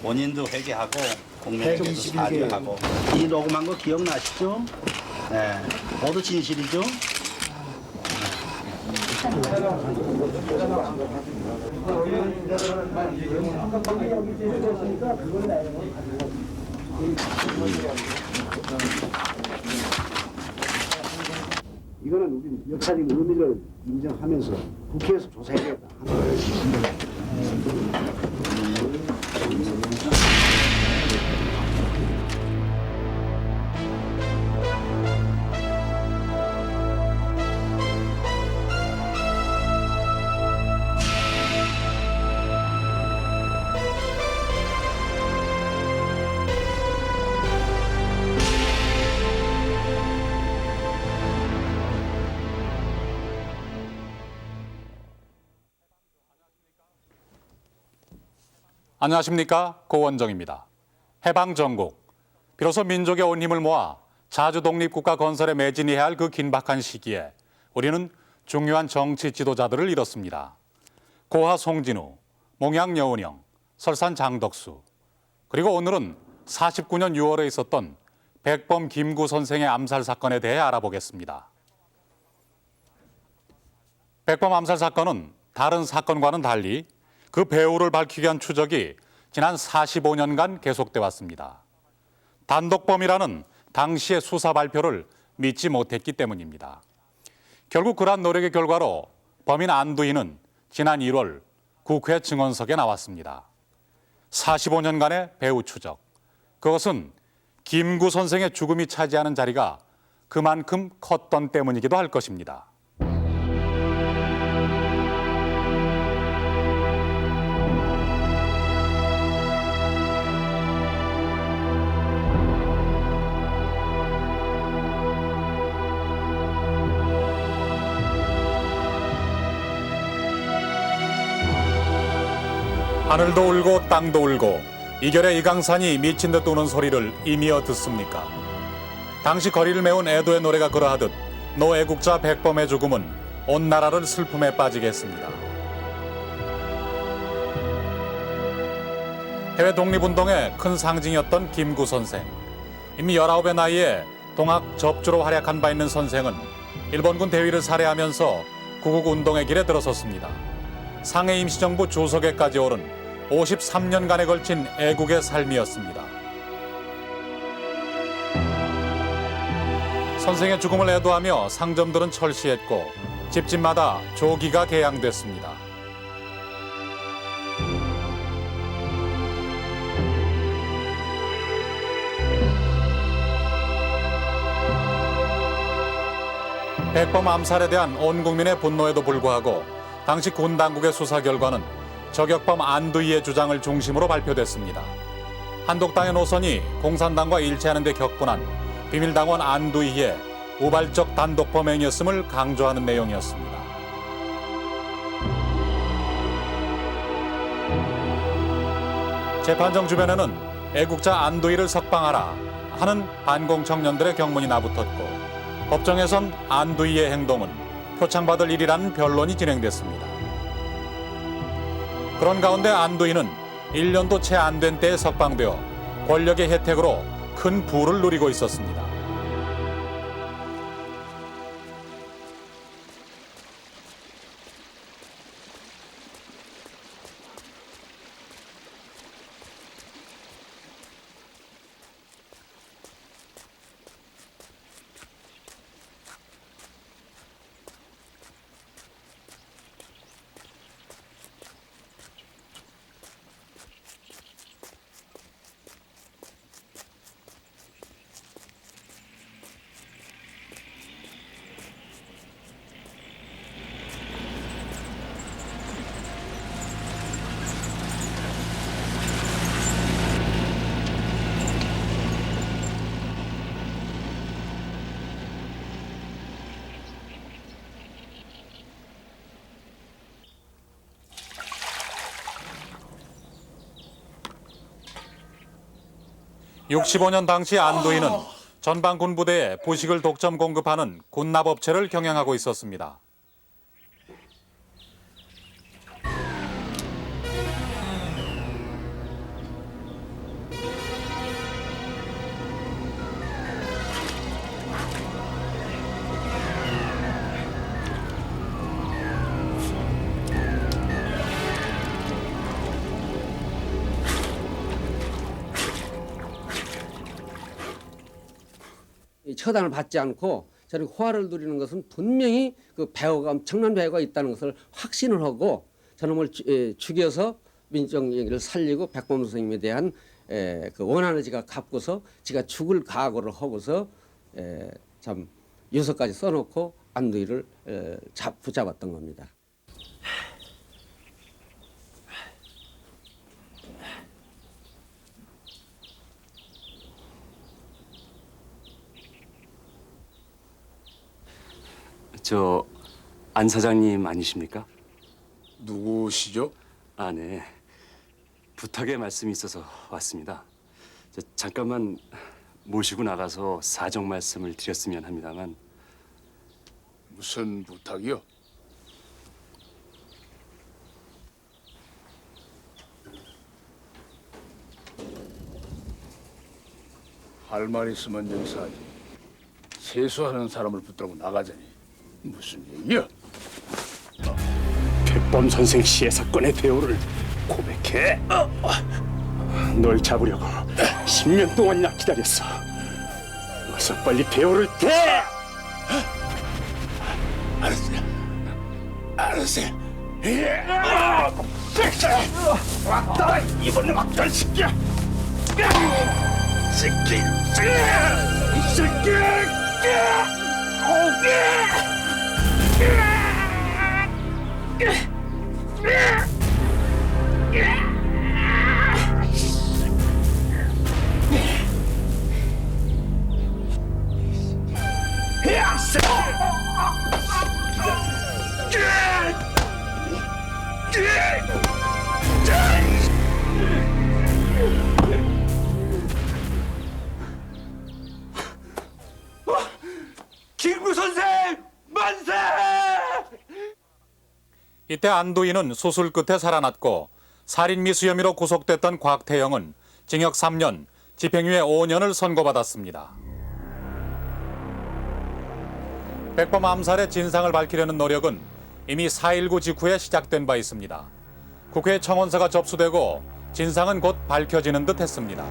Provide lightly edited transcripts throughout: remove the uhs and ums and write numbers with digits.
본인도 회개하고 국민에게도 121개. 사죄하고. 이 녹음한 거 기억나시죠? 네, 모두 진실이죠? 이거는 우리 역사적 의미를 인정하면서 국회에서 조사해야겠다. 안녕하십니까, 고원정입니다. 해방전국, 비로소 민족의 온 힘을 모아 자주 독립국가 건설에 매진해야 할 그 긴박한 시기에 우리는 중요한 정치 지도자들을 잃었습니다. 고하 송진우, 몽양 여운형, 설산 장덕수, 그리고 오늘은 49년 6월에 있었던 백범 김구 선생의 암살 사건에 대해 알아보겠습니다. 백범 암살 사건은 다른 사건과는 달리 그 배후를 밝히기 위한 추적이 지난 45년간 계속돼 왔습니다. 단독범이라는 당시의 수사 발표를 믿지 못했기 때문입니다. 결국 그러한 노력의 결과로 범인 안두희는 지난 1월 국회 증언석에 나왔습니다. 45년간의 배후 추적, 그것은 김구 선생의 죽음이 차지하는 자리가 그만큼 컸던 때문이기도 할 것입니다. 하늘도 울고 땅도 울고 이결의 이강산이 미친 듯 우는 소리를 이미어 듣습니까? 당시 거리를 메운 애도의 노래가 그러하듯 노 애국자 백범의 죽음은 온 나라를 슬픔에 빠지게 했습니다. 해외 독립운동의 큰 상징이었던 김구 선생. 이미 19의 나이에 동학 접주로 활약한 바 있는 선생은 일본군 대위를 살해하면서 구국운동의 길에 들어섰습니다. 상해 임시정부 주석에까지 오른 53년간에 걸친 애국의 삶이었습니다. 선생의 죽음을 애도하며 상점들은 철시했고 집집마다 조기가 개양됐습니다. 백범 암살에 대한 온 국민의 분노에도 불구하고 당시 군 당국의 수사 결과는 저격범 안두희의 주장을 중심으로 발표됐습니다. 한독당의 노선이 공산당과 일치하는 데 격분한 비밀당원 안두희의 우발적 단독 범행이었음을 강조하는 내용이었습니다. 재판정 주변에는 애국자 안두희를 석방하라 하는 반공 청년들의 경문이 나붙었고 법정에선 안두희의 행동은 표창받을 일이라는 변론이 진행됐습니다. 그런 가운데 안두희는 1년도 채 안 된 때에 석방되어 권력의 혜택으로 큰 부를 누리고 있었습니다. (65년) 당시 안두희는 전방 군부대에 부식을 독점 공급하는 군납업체를 경영하고 있었습니다. 처단을 받지 않고 저렇게 호화를 누리는 것은 분명히 그 배후가 엄청난 배후가 있다는 것을 확신을 하고 저놈을 죽여서 민족 얘기를 살리고 백범 선생님에 대한 그 원한을 지가 갚고서 지가 죽을 각오를 하고서 참 유서까지 써놓고 안두희를 붙잡았던 겁니다. 저 안 사장님 아니십니까? 누구시죠? 아, 네. 부탁의 말씀이 있어서 왔습니다. 잠깐만 모시고 나가서 사정 말씀을 드렸으면 합니다만. 무슨 부탁이요? 할 말 있으면 여기서 하지. 세수하는 사람을 붙들고 나가자니 무슨 얘기야? 백범 선생 시해 사건의 배우를 고백해. 널 잡으려고 10년 동안이나 기다렸어. 어서 빨리 배우를 대. 알았어요. 알았어요. 왔다 이번 막달 새끼야. 새끼, 이 새끼. 김구 선생 만세! 이때 안두희는 수술 끝에 살아났고 살인미수 혐의로 구속됐던 곽태영은 징역 3년, 집행유예 5년을 선고받았습니다. 백범 암살의 진상을 밝히려는 노력은 이미 4.19 직후에 시작된 바 있습니다. 국회 청원서가 접수되고 진상은 곧 밝혀지는 듯 했습니다.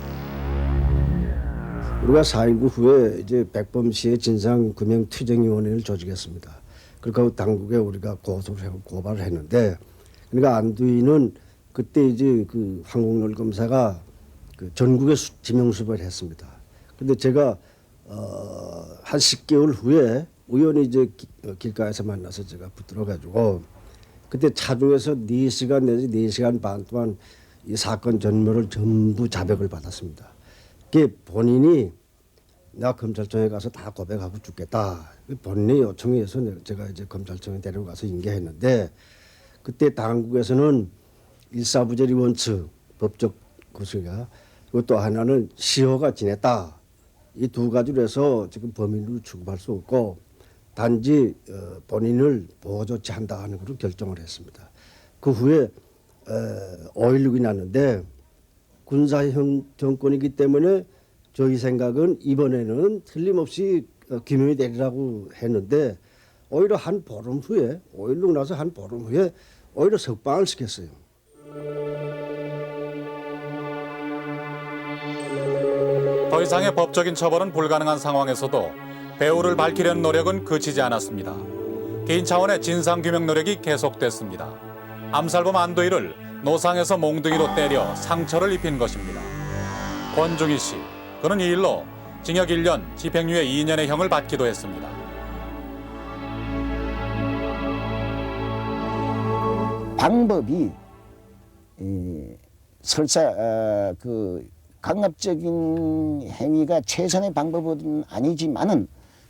우리가 4.19 후에 이제 백범 씨의 진상규명투쟁위원회를 조직했습니다. 그러니까 당국에 우리가 고소를 하고 고발을 했는데, 그러니까 안두희는 그때 이제 그 황국열 검사가 그 전국에 지명수배를 했습니다. 근데 제가 한 10개월 후에 우연히 이제 길가에서 만나서 제가 붙들어가지고 그때 차중에서 4시간 내지 4시간 반 동안 이 사건 전모를 전부 자백을 받았습니다. 그게 본인이 나 검찰청에 가서 다 고백하고 죽겠다. 본인의 요청에 의해서 제가 이제 검찰청에 데려가서 인계했는데, 그때 당국에서는 일사부재리 원칙 법적 구속이가, 그리고 또 하나는 시효가 지냈다. 이 두 가지로 해서 지금 범인으로 취급할 수 없고 단지 본인을 보호 조치한다 하는 그런 결정을 했습니다. 그 후에 5.16이 났는데 군사형 정권이기 때문에 저희 생각은 이번에는 틀림없이 규명이 되리라고 했는데, 오히려 한 보름 후에 5.16 나서 한 보름 후에 오히려 석방을 시켰어요. 더 이상의 법적인 처벌은 불가능한 상황에서도 배우를 밝히려는 노력은 그치지 않았습니다. 개인 차원의 진상규명 노력이 계속됐습니다. 암살범 안두희를 노상에서 몽둥이로 때려 상처를 입힌 것입니다. 권중희 씨, 그는 이 일로 징역 1년, 집행유예 2년의 형을 받기도 했습니다. 방법이 설사 그 강압적인 행위가 최선의 방법은 아니지만은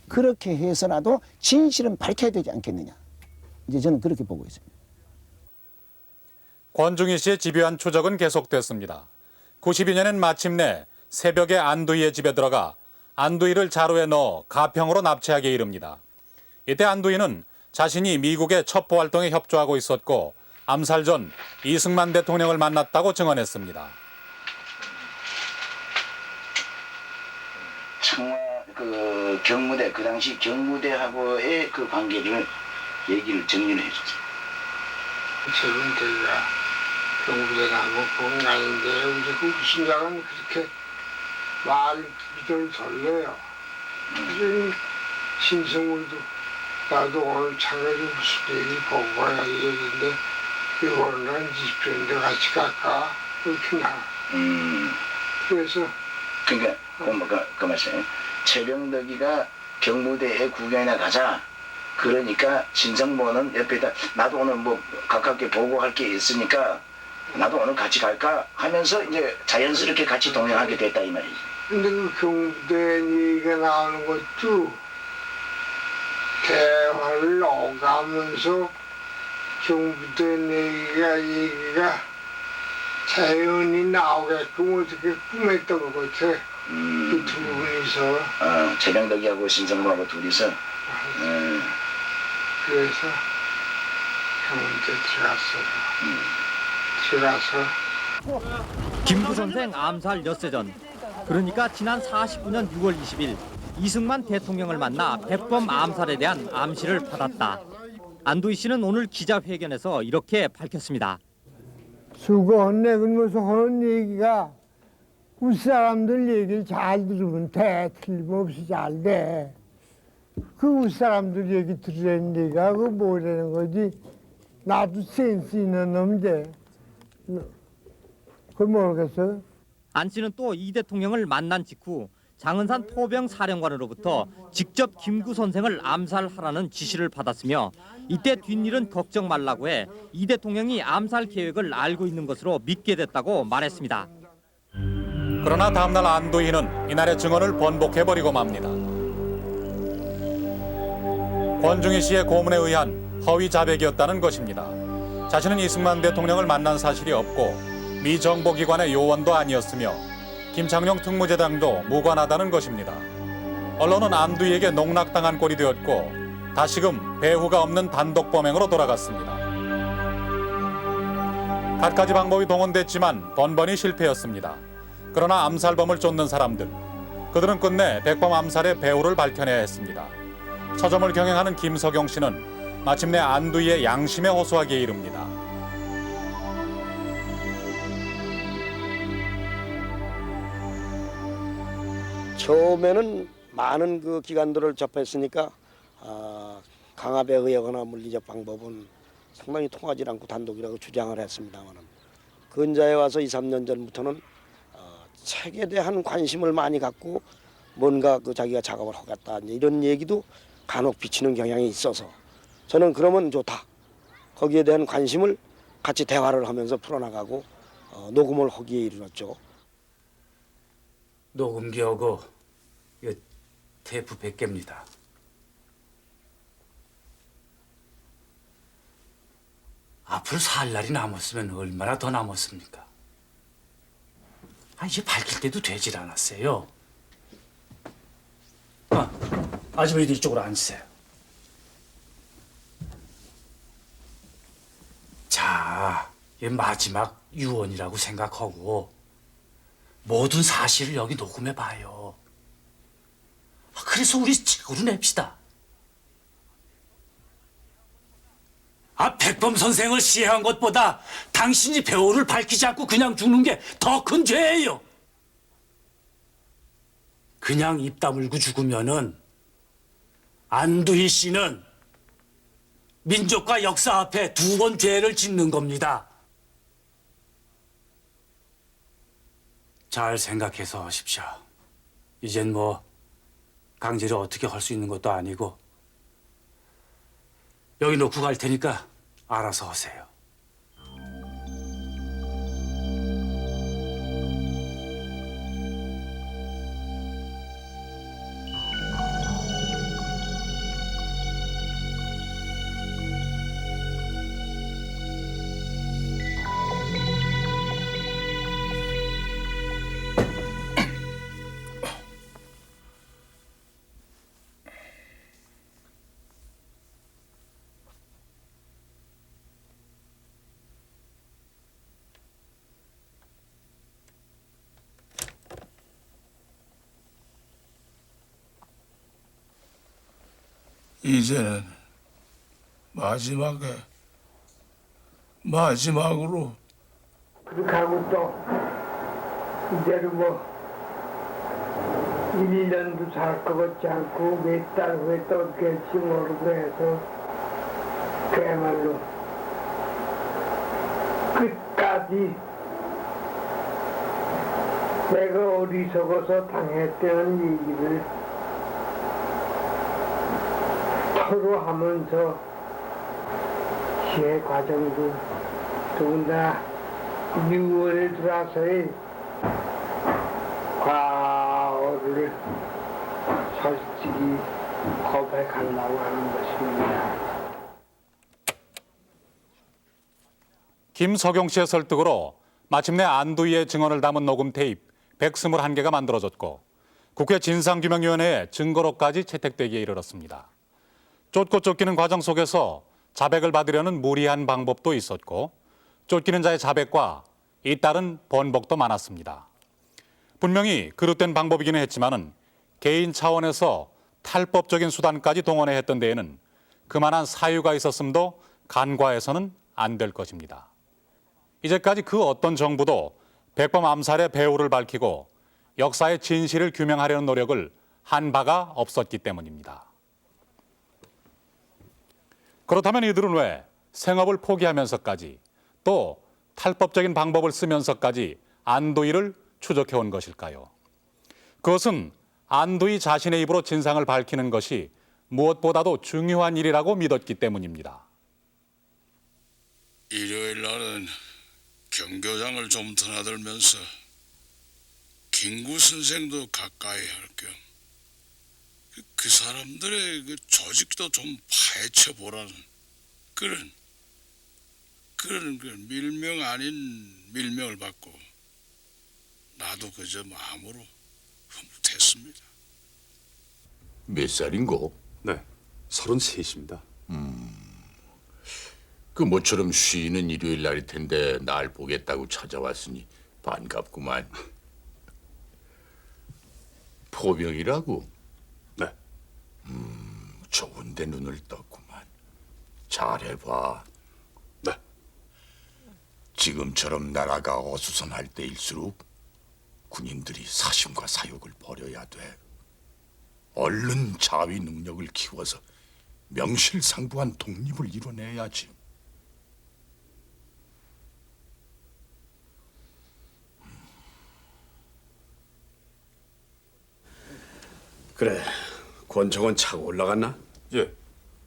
그렇게 해서라도 진실은 밝혀야 되지 않겠느냐. 이제 저는 그렇게 보고 있습니다. 권중희 씨의 집요한 추적은 계속됐습니다. 92년엔 마침내 새벽에 안두희의 집에 들어가 안두희를 자루에 넣어 가평으로 납치하게 이릅니다. 이때 안두희는 자신이 미국의 첩보 활동에 협조하고 있었고 암살 전 이승만 대통령을 만났다고 증언했습니다. 청와 그 경무대, 그 당시 경무대하고의 그 관계를 얘기를 정리를 해줬어요. 지금 저희가 경무대가 한번 본 날인데 우리 그 신장은 그렇게 말 믿을 설레요. 그래서 신성우도 나도 오늘 차가지고 무슨 얘기 보고 가야 얘기인데 이거는 한 20년대 같이 갈까 이렇게 나와. 그래서 그러니까 그 말씀. 최병덕이가 경무대에 구경이나 가자. 그러니까 신성모는 옆에다 나도 오늘 뭐 가깝게 보고할 게 있으니까 나도 오늘 같이 갈까 하면서 이제 자연스럽게 같이 동행하게 됐다 이 말이지. 근데 그 경무대 얘기가 나오는 것도 대화를 오가면서 경무대 얘기가 자연히 나오게끔 어떻게 꾸몄던 것 같아. 그 두 분이서. 최병덕이하고 신성모하고 둘이서. 그래서 경무대 들어가서 김구 선생 암살 엿새 전, 그러니까 지난 49년 6월 20일 이승만 대통령을 만나 백범 암살에 대한 암시를 받았다. 안도희 씨는 오늘 기자회견에서 이렇게 밝혔습니다. 수고했네. 그러면서 하는 얘기가 우리 사람들 얘기를 잘 들으면 돼. 틀림없이 잘 돼. 그 우리 사람들 얘기 들으라는 얘기가 그 뭐라는 거지. 나도 센스 있는 놈인데. 그걸 모르겠어요. 안 씨는 또 이 대통령을 만난 직후 장은산 포병 사령관으로부터 직접 김구 선생을 암살하라는 지시를 받았으며 이때 뒷일은 걱정 말라고 해 이 대통령이 암살 계획을 알고 있는 것으로 믿게 됐다고 말했습니다. 그러나 다음날 안도희는 이날의 증언을 번복해버리고 맙니다. 권중희 씨의 고문에 의한 허위 자백이었다는 것입니다. 자신은 이승만 대통령을 만난 사실이 없고 미 정보기관의 요원도 아니었으며 김창룡 특무대장도 무관하다는 것입니다. 언론은 안두희에게 농락당한 꼴이 되었고 다시금 배후가 없는 단독 범행으로 돌아갔습니다. 갖가지 방법이 동원됐지만 번번이 실패였습니다. 그러나 암살범을 쫓는 사람들, 그들은 끝내 백범 암살의 배후를 밝혀내야 했습니다. 서점을 경영하는 김석영 씨는 마침내 안두희의 양심에 호소하기에 이릅니다. 처음에는 많은 그 기관들을 접했으니까 강압에 의하거나 물리적 방법은 상당히 통하지 않고 단독이라고 주장을 했습니다만 근자에 와서 2, 3년 전부터는 책에 대한 관심을 많이 갖고 뭔가 그 자기가 작업을 하겠다 이런 얘기도 간혹 비치는 경향이 있어서 저는 그러면 좋다. 거기에 대한 관심을 같이 대화를 하면서 풀어나가고 녹음을 하기에 이르렀죠. 녹음기하고 테이프 100개입니다. 앞으로 살 날이 남았으면 얼마나 더 남았습니까? 이제 밝힐 때도 되질 않았어요. 아주머니들 이쪽으로 앉으세요. 자, 이 마지막 유언이라고 생각하고 모든 사실을 여기 녹음해봐요. 그래서 우리 책으로 냅시다. 백범 선생을 시해한 것보다 당신이 배우를 밝히지 않고 그냥 죽는 게 더 큰 죄예요. 그냥 입 다물고 죽으면은 안두희 씨는 민족과 역사 앞에 2번 죄를 짓는 겁니다. 잘 생각해서 하십시오. 이젠 뭐 강제로 어떻게 할 수 있는 것도 아니고 여기 놓고 갈 테니까 알아서 하세요. 이제는 마지막으로 그렇게 하고 또 이제는 뭐 1년도 살 것 같지 않고 몇 달 후에 또 어떻게 할지 모르고 해서 그야말로 끝까지 내가 어리석어서 당했다는 얘기를 토로하면서 지혜 과정도 더군다나 6월에 들어서의 과오를 솔직히 고백하려고 하는 것입니다. 김석용 씨의 설득으로 마침내 안두희의 증언을 담은 녹음 테이프 121개가 만들어졌고 국회 진상규명위원회에 증거로까지 채택되기에 이르렀습니다. 쫓고 쫓기는 과정 속에서 자백을 받으려는 무리한 방법도 있었고 쫓기는 자의 자백과 잇따른 번복도 많았습니다. 분명히 그릇된 방법이기는 했지만은 개인 차원에서 탈법적인 수단까지 동원해 했던 데에는 그만한 사유가 있었음도 간과해서는 안 될 것입니다. 이제까지 그 어떤 정부도 백범 암살의 배후를 밝히고 역사의 진실을 규명하려는 노력을 한 바가 없었기 때문입니다. 그렇다면 이들은 왜 생업을 포기하면서까지 또 탈법적인 방법을 쓰면서까지 안두희를 추적해온 것일까요? 그것은 안두희 자신의 입으로 진상을 밝히는 것이 무엇보다도 중요한 일이라고 믿었기 때문입니다. 일요일 날은 경교장을 좀 드나들면서 김구 선생도 가까이 할 겸 그 사람들의 그 조직도 좀 파헤쳐 보라는 그런 그 밀명 아닌 밀명을 받고 나도 그저 마음으로 흐뭇했습니다. 몇 살인고? 네, 33입니다. 그 모처럼 쉬는 일요일 날일 텐데 날 보겠다고 찾아왔으니 반갑구만. 포병이라고? 네. 좋은데 눈을 떴구만. 잘해봐. 네. 지금처럼 나라가 어수선할 때일수록 군인들이 사심과 사욕을 버려야 돼. 얼른 자위 능력을 키워서 명실상부한 독립을 이뤄내야지. 그래, 권총은 차고 올라갔나? 예,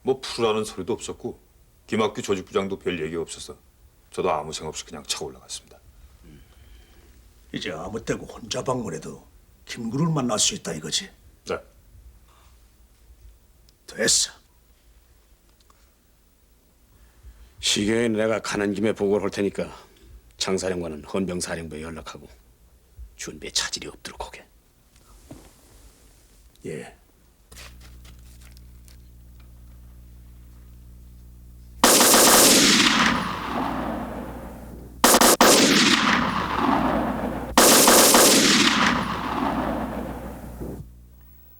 뭐 풀라는 소리도 없었고 김학규 조직부장도 별 얘기 없어서 저도 아무 생각 없이 그냥 차고 올라갔습니다. 이제 아무 때고 혼자 방문해도 김구를 만날 수 있다 이거지? 네. 됐어. 시경에 내가 가는 김에 보고를 할 테니까 장사령관은 헌병사령부에 연락하고 준비에 차질이 없도록 하게. 예.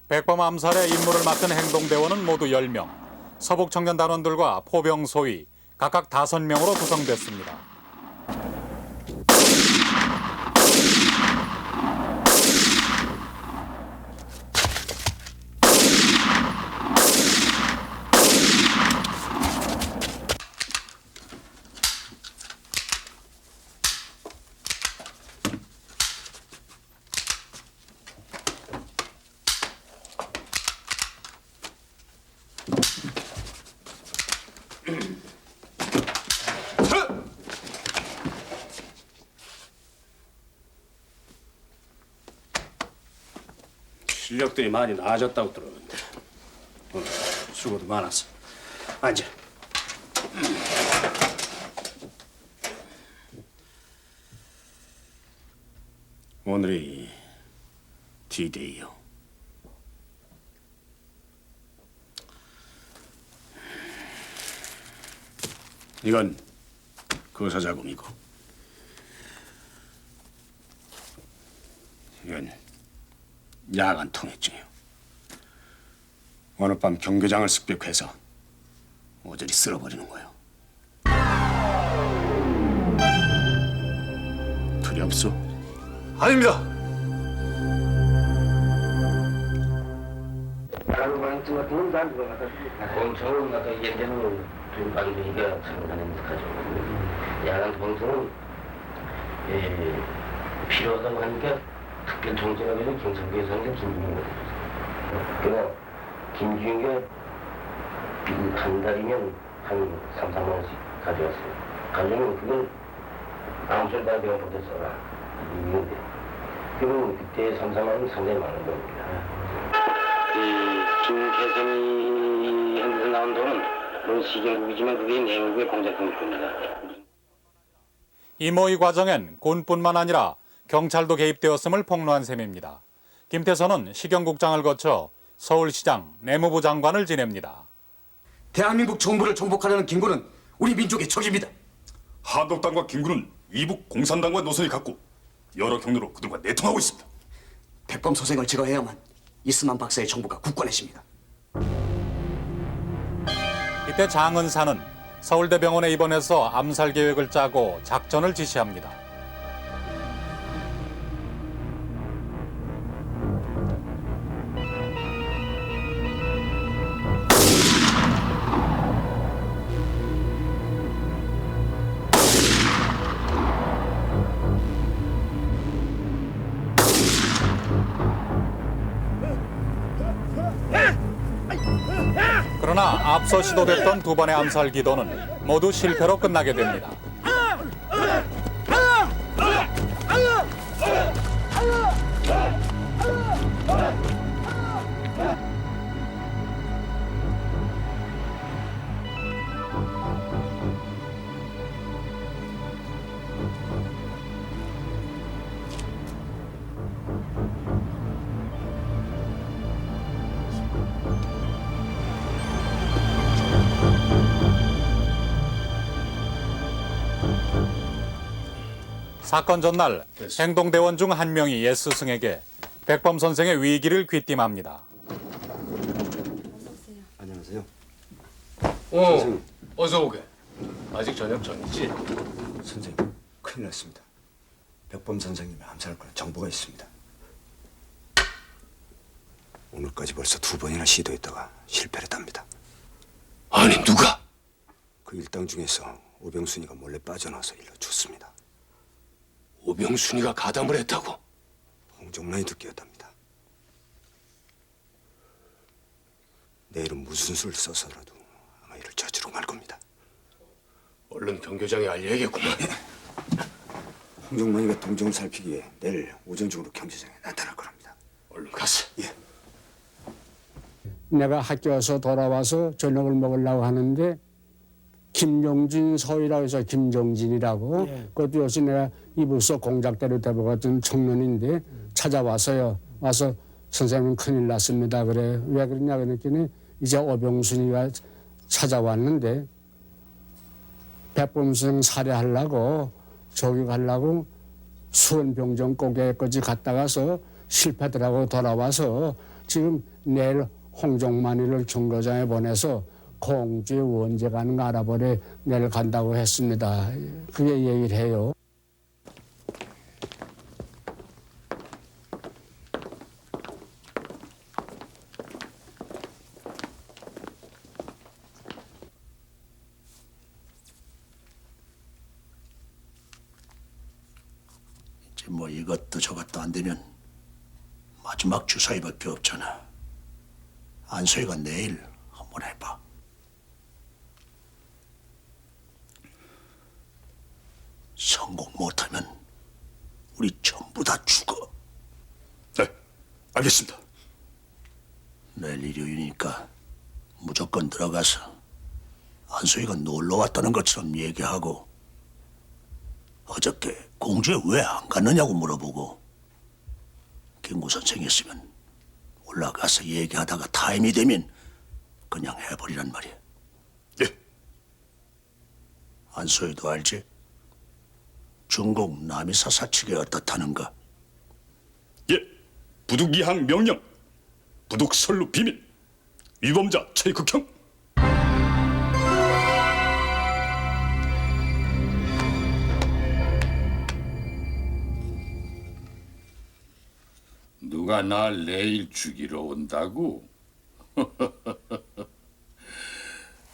백범 암살의 임무를 맡은 행동대원은 모두 10명, 서북청년단원들과 포병 소위 각각 5명으로 구성됐습니다. 실력들이 많이 나아졌다고 들었는데 오늘 수고도 많았어. 앉아. 오늘이 D-Day요. 이건 거사자금이고 이건 야간 통행증이요. 오늘 밤 경교장을 습격해서 모조리 쓸어버리는 거예요. 두렵소? 아닙니다. 같은 건 다 누가 갖다 줍니까? 공청은 갖다 예전에는 둘반둥이가 장난인 듯하죠. 야간 공청은 필요하다고 하니까 특별 총재라고 해서 경찰국에 사는 김중규가 됐어요. 그러나 김중규가 한 달이면 한 3, 4만 원씩 가져왔어요. 가져오면 그걸 아무 소리 다 내가 보대 써라. 이건데. 그러면 그때 3, 4만 원이 상당히 많은 겁니다. 김태선이 현에서 나온 돈은 물론 시경국이지만 그게 내국의 공작금일 겁니다. 이 모의 과정엔 군뿐만 아니라 경찰도 개입되었음을 폭로한 셈입니다. 김태선은 시경국장을 거쳐 서울시장, 내무부 장관을 지냅니다. 대한민국 정부를 정복하려는 김구는 우리 민족의 적입니다. 한독당과 김구는 이북 공산당과 노선이 같고 여러 경로로 그들과 내통하고 있습니다. 백범 소생을 제거해야만 이스만 박사의 정부가 굳건해집니다. 이때 장은사는 서울대병원에 입원해서 암살 계획을 짜고 작전을 지시합니다. 그러나 앞서 시도됐던 두 번의 암살 기도는 모두 실패로 끝나게 됩니다. 사건 전날 행동대원 중 한 명이 옛 스승에게 백범 선생의 위기를 귀띔합니다. 안녕하세요. 선생님. 어서 오게. 아직 저녁 전이지? 선생님, 큰일 났습니다. 백범 선생님이 암살할 거는 정보가 있습니다. 오늘까지 벌써 2번이나 시도했다가 실패를 했답니다. 아니 누가? 그 일당 중에서 오병순이가 몰래 빠져나와서 일러줬습니다. 오병순이가 가담을 했다고? 홍종란이도 끼었답니다. 내일은 무슨 수를 써서라도 아마 이를 저지르고 말 겁니다. 얼른 경교장에 알려야겠구만. 홍종란이가 동정을 살피기 위해 내일 오전 중으로 경제장에 나타날 거랍니다. 얼른 가서. 예. 내가 학교 와서 돌아와서 저녁을 먹으려고 하는데 김종진 서희라고 해서 김종진이라고 그것도 요새 내가 이불소 공작대로 대보같은 청년인데 찾아와서요. 와서 선생님 큰일 났습니다. 그래. 왜 그러냐 그랬더니 이제 오병순이가 찾아왔는데 백범 선생 살해하려고 저기 가려고 수원병정 고개까지 갔다 가서 실패더라고 돌아와서 지금 내일 홍종만이를 경고장에 보내서 공주의 원제 가는 거 알아보래 내일 간다고 했습니다. 그게 얘기를 해요. 이제 뭐 이것도 저것도 안 되면 마지막 주사위밖에 없잖아. 안소희가 내일 한번 해봐. 성공 못하면 우리 전부 다 죽어. 네, 알겠습니다. 내일 일요일이니까 무조건 들어가서 안소희가 놀러 왔다는 것처럼 얘기하고 어저께 공주에 왜 안 갔느냐고 물어보고 김구 선생이 있으면 올라가서 얘기하다가 타임이 되면 그냥 해버리란 말이야. 예. 안소희도 알지? 중국 남이사 사측이 어떻다는가? 예, 부득 이항 명령, 부득 선루 비밀, 위범자 처익극형. 누가 날 내일 죽이러 온다고?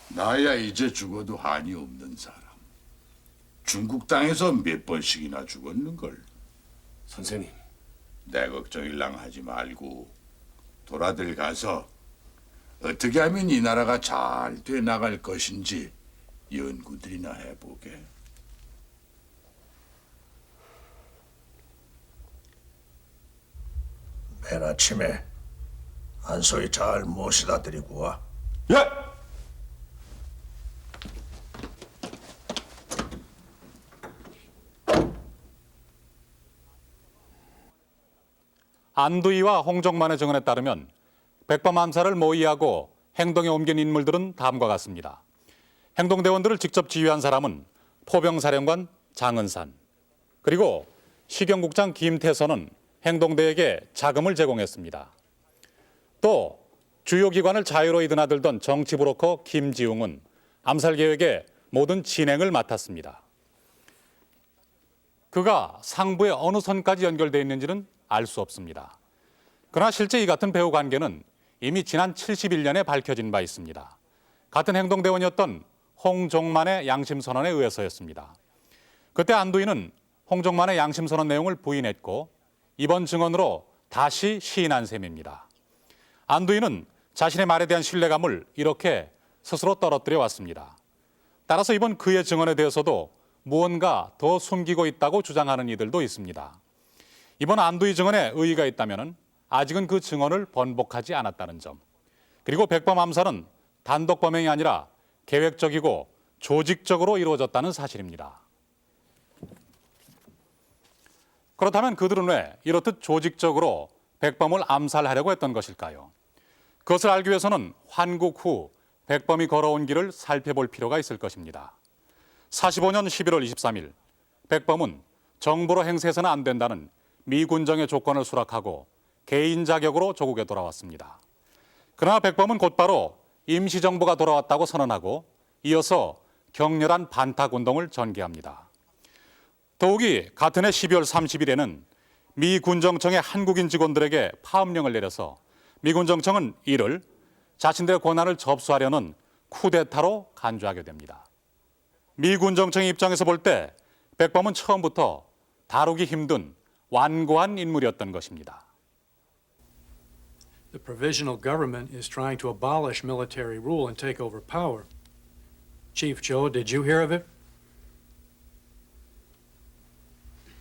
나야 이제 죽어도 한이 없는 사람. 중국 땅에서 몇 번씩이나 죽었는걸. 선생님. 내 걱정일랑 하지 말고 돌아들 가서 어떻게 하면 이 나라가 잘 돼 나갈 것인지 연구들이나 해보게. 맨 아침에 안소희 잘 모시다 드리고 와. 예! 안두희와 홍정만의 증언에 따르면 백범 암살을 모의하고 행동에 옮긴 인물들은 다음과 같습니다. 행동대원들을 직접 지휘한 사람은 포병사령관 장은산, 그리고 시경국장 김태선은 행동대에게 자금을 제공했습니다. 또 주요 기관을 자유로이 드나들던 정치 브로커 김지웅은 암살 계획의 모든 진행을 맡았습니다. 그가 상부의 어느 선까지 연결되어 있는지는 알 수 없습니다. 그러나 실제 이 같은 배후 관계는 이미 지난 71년에 밝혀진 바 있습니다. 같은 행동대원이었던 홍종만의 양심선언에 의해서였습니다. 그때 안두희는 홍종만의 양심선언 내용을 부인했고 이번 증언으로 다시 시인한 셈입니다. 안두희는 자신의 말에 대한 신뢰감을 이렇게 스스로 떨어뜨려 왔습니다. 따라서 이번 그의 증언에 대해서도 무언가 더 숨기고 있다고 주장하는 이들도 있습니다. 이번 안두희 증언에 의의가 있다면 아직은 그 증언을 번복하지 않았다는 점, 그리고 백범 암살은 단독 범행이 아니라 계획적이고 조직적으로 이루어졌다는 사실입니다. 그렇다면 그들은 왜 이렇듯 조직적으로 백범을 암살하려고 했던 것일까요? 그것을 알기 위해서는 환국 후 백범이 걸어온 길을 살펴볼 필요가 있을 것입니다. 45년 11월 23일, 백범은 정부로 행세해서는 안 된다는 미군정의 조건을 수락하고 개인 자격으로 조국에 돌아왔습니다. 그러나 백범은 곧바로 임시정부가 돌아왔다고 선언하고 이어서 격렬한 반탁운동을 전개합니다. 더욱이 같은 해 12월 30일에는 미 군정청의 한국인 직원들에게 파업령을 내려서 미 군정청은 이를 자신들의 권한을 접수하려는 쿠데타로 간주하게 됩니다. 미 군정청의 입장에서 볼 때 백범은 처음부터 다루기 힘든 완고한 인물이었던 것입니다. The provisional government is trying to abolish military rule and take over power. Chief Joe, did you hear of it?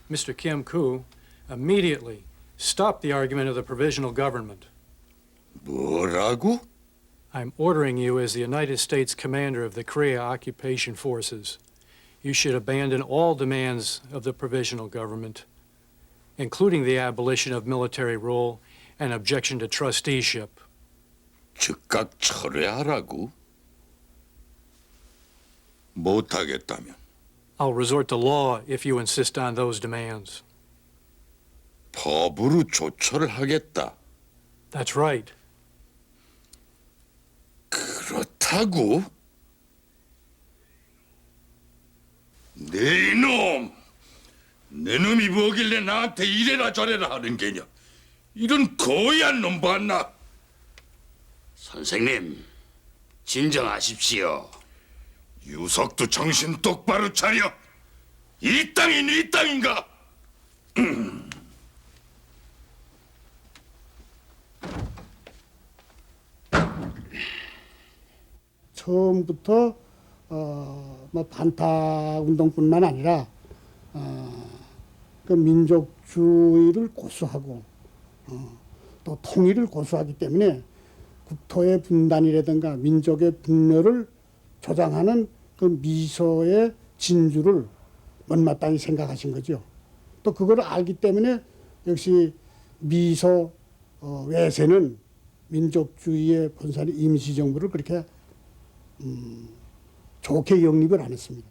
Mr. Kim Koo immediately stopped the argument of the provisional government. 뭐라고? I'm ordering you as the United States commander of the Korea Occupation Forces. You should abandon all demands of the provisional government, including the abolition of military rule and objection to trusteeship. 즉각 철회하라고? 못하겠다면? I'll resort to law if you insist on those demands. 법으로 조처를 하겠다. That's right. 그렇다고? 네 이놈! 내 놈이 뭐길래 나한테 이래라 저래라 하는 게냐? 이런 거얀 놈 봤나? 선생님, 진정하십시오. 유석도 정신 똑바로 차려. 이 땅이 네 땅인가? 처음부터 뭐 반탁 운동뿐만 아니라 그 민족주의를 고수하고 또 통일을 고수하기 때문에 국토의 분단이라든가 민족의 분열을 조장하는 그 미소의 진주를 못마땅히 생각하신 거죠. 또 그걸 알기 때문에 역시 미소 외세는 민족주의의 본산인 임시정부를 그렇게 좋게 영입을 안 했습니다.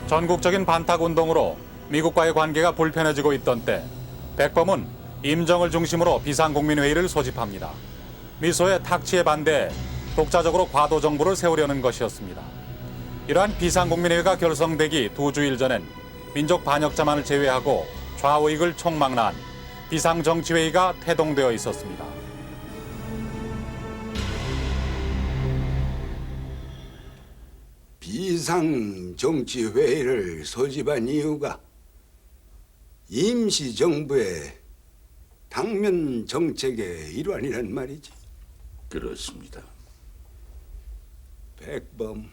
전국적인 반탁운동으로 미국과의 관계가 불편해지고 있던 때 백범은 임정을 중심으로 비상국민회의를 소집합니다. 미소의 탁치에 반대해 독자적으로 과도정부를 세우려는 것이었습니다. 이러한 비상국민회의가 결성되기 2주일 전엔 민족 반역자만을 제외하고 좌우익을 총망라한 비상정치회의가 태동되어 있었습니다. 비상정치회의를 소집한 이유가 임시정부의 당면 정책의 일환이란 말이지. 그렇습니다. 백범,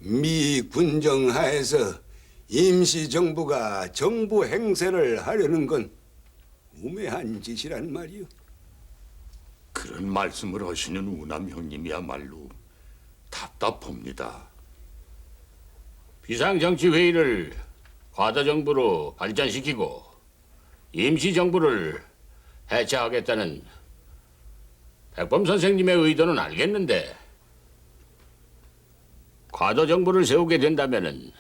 미 군정 하에서 임시정부가 정부 행세를 하려는 건 우매한 짓이란 말이오. 그런 말씀을 하시는 우남 형님이야말로 답답합니다. 비상정치회의를 과도정부로 발전시키고 임시정부를 해체하겠다는 백범 선생님의 의도는 알겠는데 과도정부를 세우게 된다면은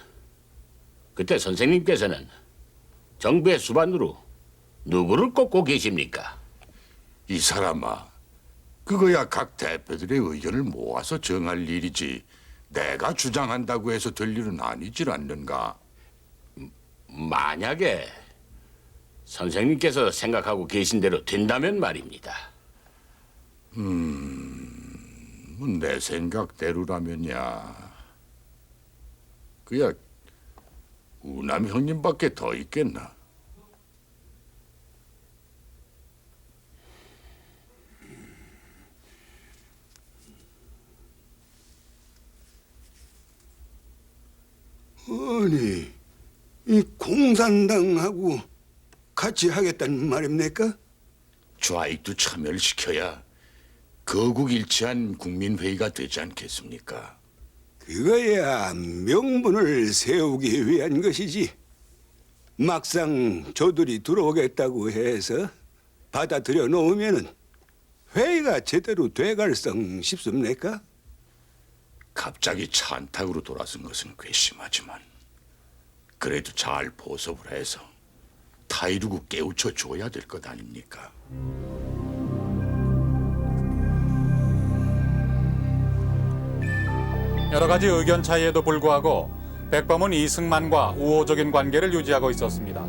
그때 선생님께서는 정부의 수반으로 누구를 꼽고 계십니까? 이 사람아, 그거야 각 대표들의 의견을 모아서 정할 일이지 내가 주장한다고 해서 될 일은 아니질 않는가? 만약에 선생님께서 생각하고 계신 대로 된다면 말입니다. 내 생각대로라면야 그야 우남 형님밖에 더 있겠나? 아니, 이 공산당하고 같이 하겠다는 말입니까? 좌익도 참여를 시켜야 거국일치한 국민회의가 되지 않겠습니까? 그거야 명분을 세우기 위한 것이지. 막상 저들이 들어오겠다고 해서 받아들여 놓으면은 회의가 제대로 돼갈성 싶습니까? 갑자기 차 안팎으로 돌아선 것은 괘씸하지만 그래도 잘 보섭을 해서 타이르고 깨우쳐 줘야 될 것 아닙니까? 여러 가지 의견 차이에도 불구하고 백범은 이승만과 우호적인 관계를 유지하고 있었습니다.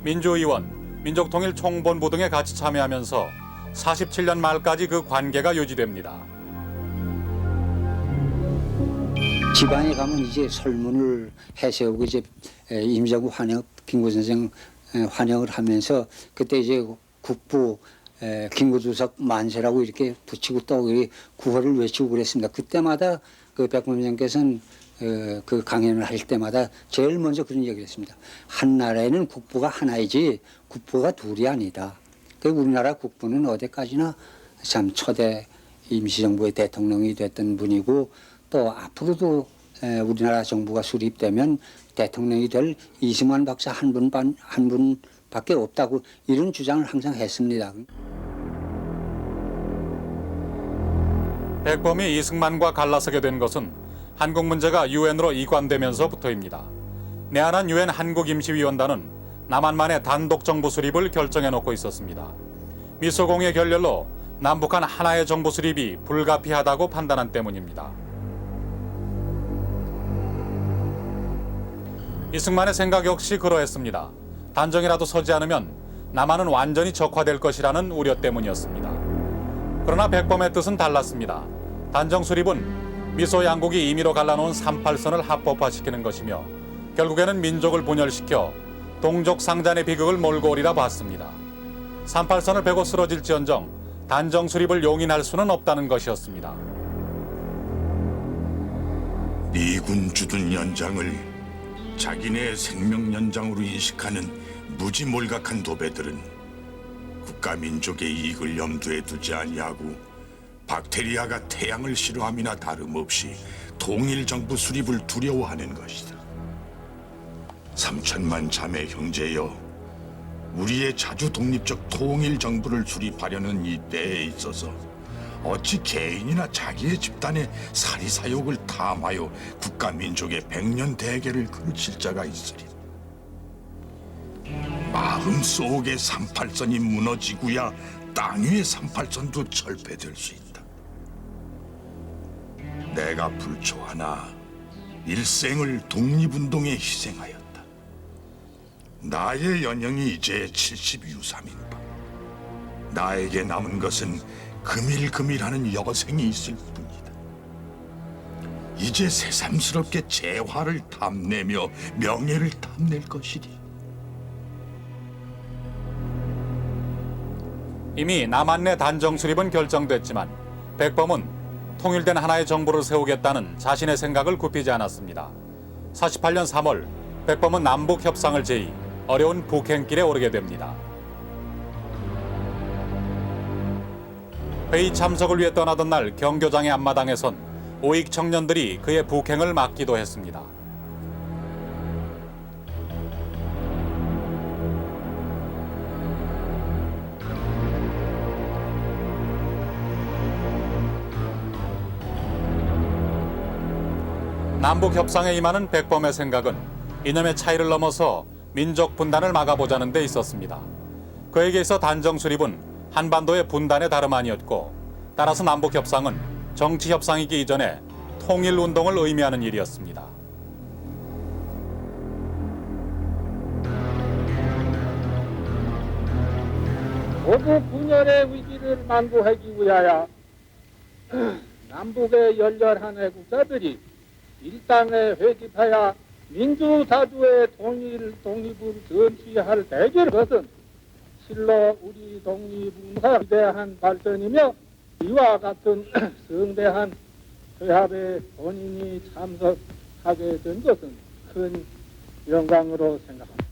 민주의원, 민족통일총본부 등에 같이 참여하면서 47년 말까지 그 관계가 유지됩니다. 지방에 가면 이제 설문을 해세우고 이제 임시정부 환영, 김구 선생 환영을 하면서 그때 이제 국부 김구두석 만세라고 이렇게 붙이고 또 구호를 외치고 그랬습니다. 그때마다 그 백범 선생께서는 그 강연을 할 때마다 제일 먼저 그런 얘기를 했습니다. 한 나라에는 국부가 하나이지 국부가 둘이 아니다. 그 우리나라 국부는 어디까지나 참 초대 임시정부의 대통령이 됐던 분이고 또 앞으로도 우리나라 정부가 수립되면 대통령이 될 이승만 박사 한 분밖에 없다고 이런 주장을 항상 했습니다. 백범이 이승만과 갈라서게 된 것은 한국 문제가 유엔으로 이관되면서부터입니다. 내한한 유엔 한국임시위원단은 남한만의 단독 정부 수립을 결정해 놓고 있었습니다. 미소공의 결렬로 남북한 하나의 정부 수립이 불가피하다고 판단한 때문입니다. 이승만의 생각 역시 그러했습니다. 단정이라도 서지 않으면 남한은 완전히 적화될 것이라는 우려 때문이었습니다. 그러나 백범의 뜻은 달랐습니다. 단정 수립은 미소 양국이 임의로 갈라놓은 38선을 합법화시키는 것이며 결국에는 민족을 분열시켜 동족 상잔의 비극을 몰고 오리라 봤습니다. 38선을 베고 쓰러질지언정 단정 수립을 용인할 수는 없다는 것이었습니다. 미군 주둔 연장을 자기네 생명 연장으로 인식하는 무지몰각한 도배들은 국가민족의 이익을 염두에 두지 아니하고 박테리아가 태양을 싫어함이나 다름없이 통일정부 수립을 두려워하는 것이다. 3천만 자매 형제여, 우리의 자주 독립적 통일정부를 수립하려는 이 때에 있어서 어찌 개인이나 자기의 집단의 사리사욕을 탐하여 국가민족의 백년 대계를 그르칠 자가 있으리. 마음속의 38선이 무너지고야 땅 위의 38선도 철폐될 수 있다. 내가 불초하나 일생을 독립운동에 희생하였다. 나의 연영이 이제 70유삼인가. 나에게 남은 것은 금일금일하는 여생이 있을 뿐이다. 이제 새삼스럽게 재화를 탐내며 명예를 탐낼 것이리. 이미 남한내 단정 수립은 결정됐지만 백범은 통일된 하나의 정부를 세우겠다는 자신의 생각을 굽히지 않았습니다. 48년 3월 백범은 남북 협상을 제의, 어려운 북행길에 오르게 됩니다. 회의 참석을 위해 떠나던 날 경교장의 앞마당에선 오익 청년들이 그의 북행을 막기도 했습니다. 남북 협상에 임하는 백범의 생각은 이념의 차이를 넘어서 민족 분단을 막아보자는 데 있었습니다. 그에게 있어 단정 수립은 한반도의 분단의 다름 아니었고, 따라서 남북 협상은 정치 협상이기 이전에 통일 운동을 의미하는 일이었습니다. 모두 분열의 위기를 만부하기 위하여 남북의 열렬한 애국자들이 일당에 회집하여 민주사주의 독립을 전시할 대결 것은 실로 우리 독립운동의 위대한 발전이며 이와 같은 성대한 회합에 본인이 참석하게 된 것은 큰 영광으로 생각합니다.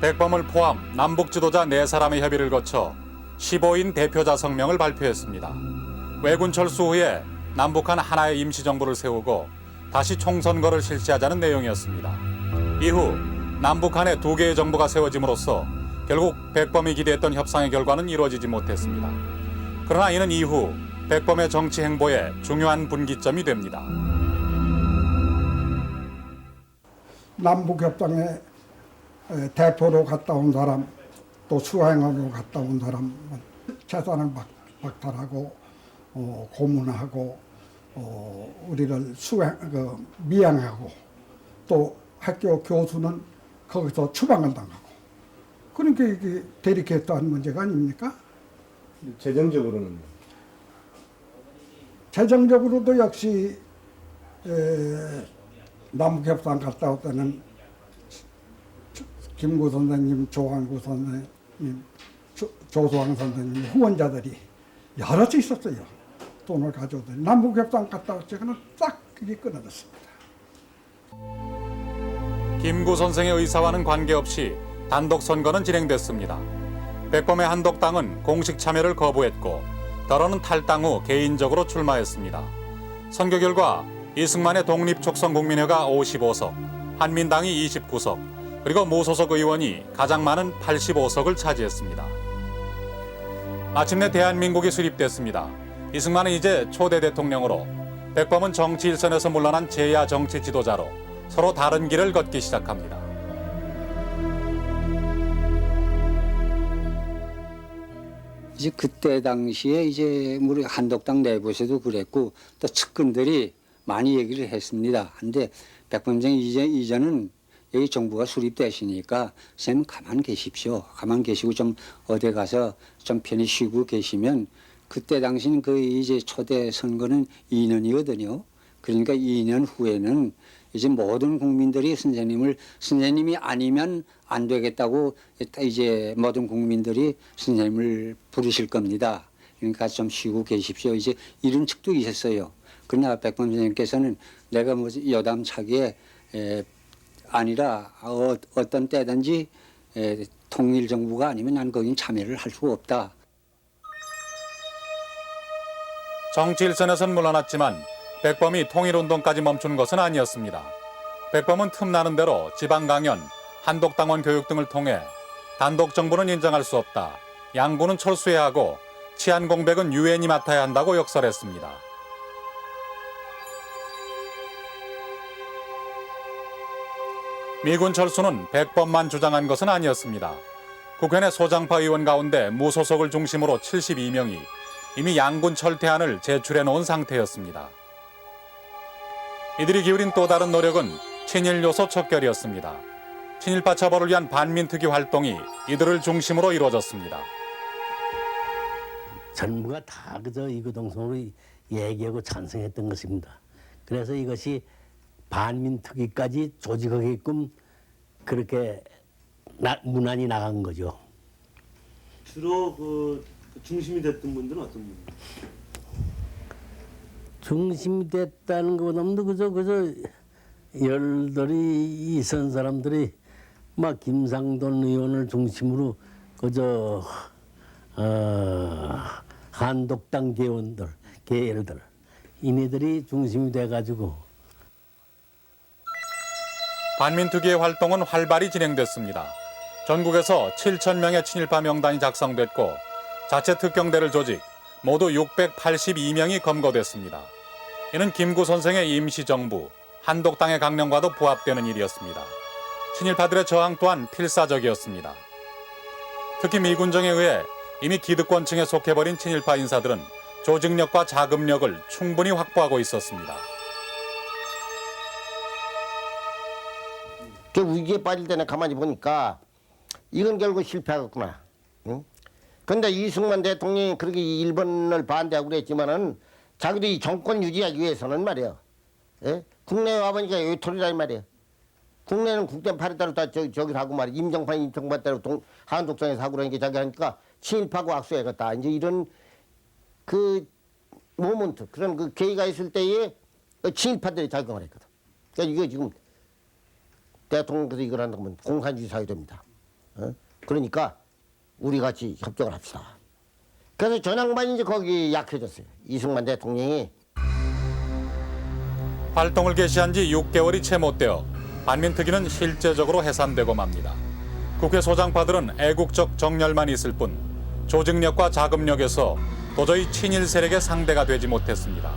백범을 포함 남북 지도자 4사람의 협의를 거쳐 15인 대표자 성명을 발표했습니다. 왜군 철수 후에 남북한 하나의 임시정부를 세우고 다시 총선거를 실시하자는 내용이었습니다. 이후 남북한의 2개의 정부가 세워짐으로써 결국 백범이 기대했던 협상의 결과는 이루어지지 못했습니다. 그러나 이는 이후 백범의 정치 행보에 중요한 분기점이 됩니다. 남북협상에 대표로 갔다 온 사람, 또 수행하러 갔다 온 사람은 재산을 박탈하고 고문하고 우리를 미행하고, 또 학교 교수는 거기서 추방을 당하고, 그러니까 이게 대리케이트한 문제가 아닙니까? 재정적으로도 역시 남북협상 갔다 올 때는 김구 선생님, 조항구 선생님, 조소왕 선생님 후원자들이 여럿이 있었어요. 돈을 가져오더니 남북협상 갔다 올 때는 싹 그게 끊어졌습니다. 김구 선생의 의사와는 관계없이 단독 선거는 진행됐습니다. 백범의 한독당은 공식 참여를 거부했고, 더러는 탈당 후 개인적으로 출마했습니다. 선거 결과 이승만의 독립촉성국민회가 55석, 한민당이 29석, 그리고 무소속 의원이 가장 많은 85석을 차지했습니다. 마침내 대한민국이 수립됐습니다. 이승만은 이제 초대 대통령으로, 백범은 정치 일선에서 물러난 재야 정치 지도자로 서로 다른 길을 걷기 시작합니다. 이제 그때 당시에 이제 우리 한독당 내부에서도 그랬고, 또 측근들이 많이 얘기를 했습니다. 근데 백범정 이전은 여기 정부가 수립되시니까 선생님 가만 계십시오. 가만 계시고 좀 어디 가서 좀 편히 쉬고 계시면, 그때 당시는 그 이제 초대 선거는 2년이거든요. 그러니까 2년 후에는 이제 모든 국민들이 선생님이 아니면 안 되겠다고 이제 모든 국민들이 선생님을 부르실 겁니다. 그러니까 좀 쉬고 계십시오. 이제 이런 측도 있었어요. 그러나 백범 선생님께서는 내가 뭐 여담차기에 아니라 어떤 때든지 통일정부가 아니면 난 거긴 참여를 할 수가 없다. 정치 일선에선 물러났지만 백범이 통일운동까지 멈춘 것은 아니었습니다. 백범은 틈나는 대로 지방 강연, 한독당원 교육 등을 통해 단독 정부는 인정할 수 없다, 양군은 철수해야 하고 치안 공백은 유엔이 맡아야 한다고 역설했습니다. 미군 철수는 백범만 주장한 것은 아니었습니다. 국회 내 소장파 의원 가운데 무소속을 중심으로 72명이 이미 양군 철퇴안을 제출해 놓은 상태였습니다. 이들이 기울인 또 다른 노력은 친일 요소 척결이었습니다. 친일파 처벌을 위한 반민특위 활동이 이들을 중심으로 이루어졌습니다. 전부가 다 그저 이구동성으로 얘기하고 찬성했던 것입니다. 그래서 이것이 반민특위까지 조직하게끔 그렇게 문안이 나간 거죠. 주로 그 중심이 됐던 분들은 어떤 분들? 중심이 됐다는 것보다도 그저 열들이 있은 사람들이 막 김상돈 의원을 중심으로 그저 한독당 계열들 이네들이 중심이 돼가지고 반민특위의 활동은 활발히 진행됐습니다. 전국에서 7,000명의 친일파 명단이 작성됐고 자체 특경대를 조직, 모두 682명이 검거됐습니다. 이는 김구 선생의 임시정부, 한독당의 강령과도 부합되는 일이었습니다. 친일파들의 저항 또한 필사적이었습니다. 특히 미군정에 의해 이미 기득권층에 속해버린 친일파 인사들은 조직력과 자금력을 충분히 확보하고 있었습니다. 그 위기에 빠질 때는 가만히 보니까 이건 결국 실패하겠구나. 응? 근데 이승만 대통령이 그렇게 일본을 반대하고 그랬지만은 자기도 이 정권 유지하기 위해서는 말이야. 예? 국내에 와보니까 외톨이란 말이야. 국내는 국대 8회따로 다 저기 하고 말이야. 임정판, 임정판 따로 한독당에서 하고 그러니까 자기 하니까 친일파고 악수해야겠다. 이제 이런 그 모먼트, 그런 그 계기가 있을 때에 친일파들이 작용을 했거든. 그러니까 이거 지금 대통령께서 이걸 한다면 공산주의 사회됩니다. 어? 그러니까 우리 같이 협정을 합시다. 그래서 전향반이 이제 거기 약해졌어요. 이승만 대통령이. 활동을 개시한 지 6개월이 채 못 되어 반민특위는 실제적으로 해산되고 맙니다. 국회 소장파들은 애국적 정열만 있을 뿐 조직력과 자금력에서 도저히 친일 세력의 상대가 되지 못했습니다.